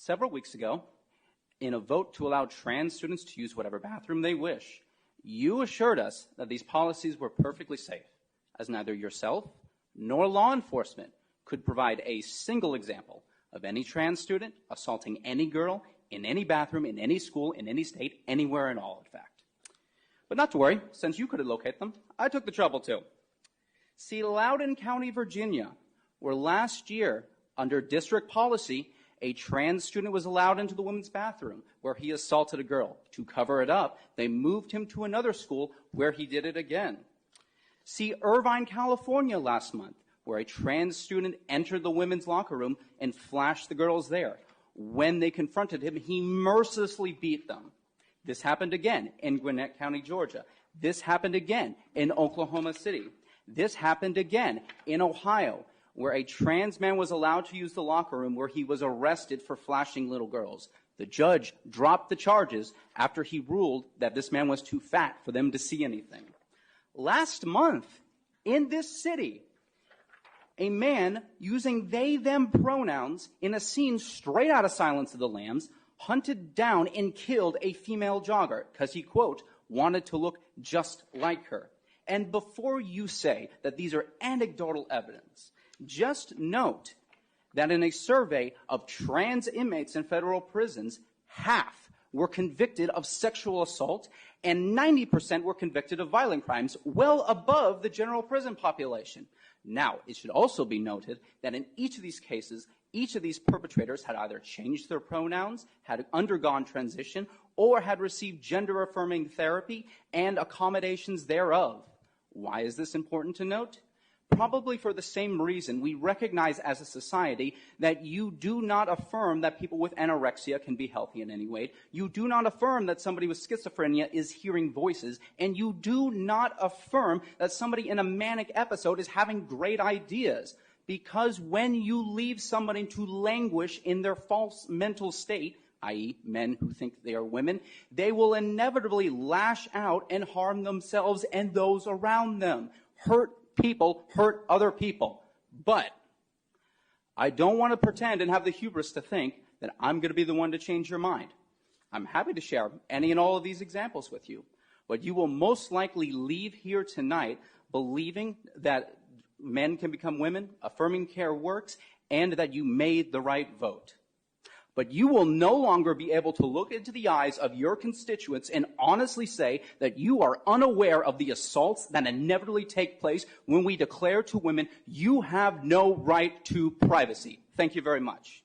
Several weeks ago, in a vote to allow trans students to use whatever bathroom they wish, you assured us that these policies were perfectly safe, as neither yourself nor law enforcement could provide a single example of any trans student assaulting any girl in any bathroom, in any school, in any state, anywhere at all, in fact. But not to worry, since you couldn't locate them, I took the trouble to. See, Loudoun County, Virginia, where last year, under district policy, a trans student was allowed into the women's bathroom where he assaulted a girl. To cover it up, they moved him to another school where he did it again. See, Irvine, California last month, where a trans student entered the women's locker room and flashed the girls there. When they confronted him, he mercilessly beat them. This happened again in Gwinnett County, Georgia. This happened again in Oklahoma City. This happened again in Ohio, where a trans man was allowed to use the locker room where he was arrested for flashing little girls. The judge dropped the charges after he ruled that this man was too fat for them to see anything. Last month, in this city, a man using they-them pronouns in a scene straight out of Silence of the Lambs hunted down and killed a female jogger because he, quote, wanted to look just like her. And before you say that these are anecdotal evidence, just note that in a survey of trans inmates in federal prisons, half were convicted of sexual assault and 90% were convicted of violent crimes, well above the general prison population. Now, it should also be noted that in each of these cases, each of these perpetrators had either changed their pronouns, had undergone transition, or had received gender-affirming therapy and accommodations thereof. Why is this important to note? Probably for the same reason we recognize as a society that you do not affirm that people with anorexia can be healthy in any way. You do not affirm that somebody with schizophrenia is hearing voices. And you do not affirm that somebody in a manic episode is having great ideas. Because when you leave somebody to languish in their false mental state, i.e. men who think they are women, they will inevitably lash out and harm themselves and those around them. Hurt people hurt other people. But I don't want to pretend and have the hubris to think that I'm going to be the one to change your mind. I'm happy to share any and all of these examples with you. But you will most likely leave here tonight believing that men can become women, affirming care works, and that you made the right vote. But you will no longer be able to look into the eyes of your constituents and honestly say that you are unaware of the assaults that inevitably take place when we declare to women, you have no right to privacy. Thank you very much.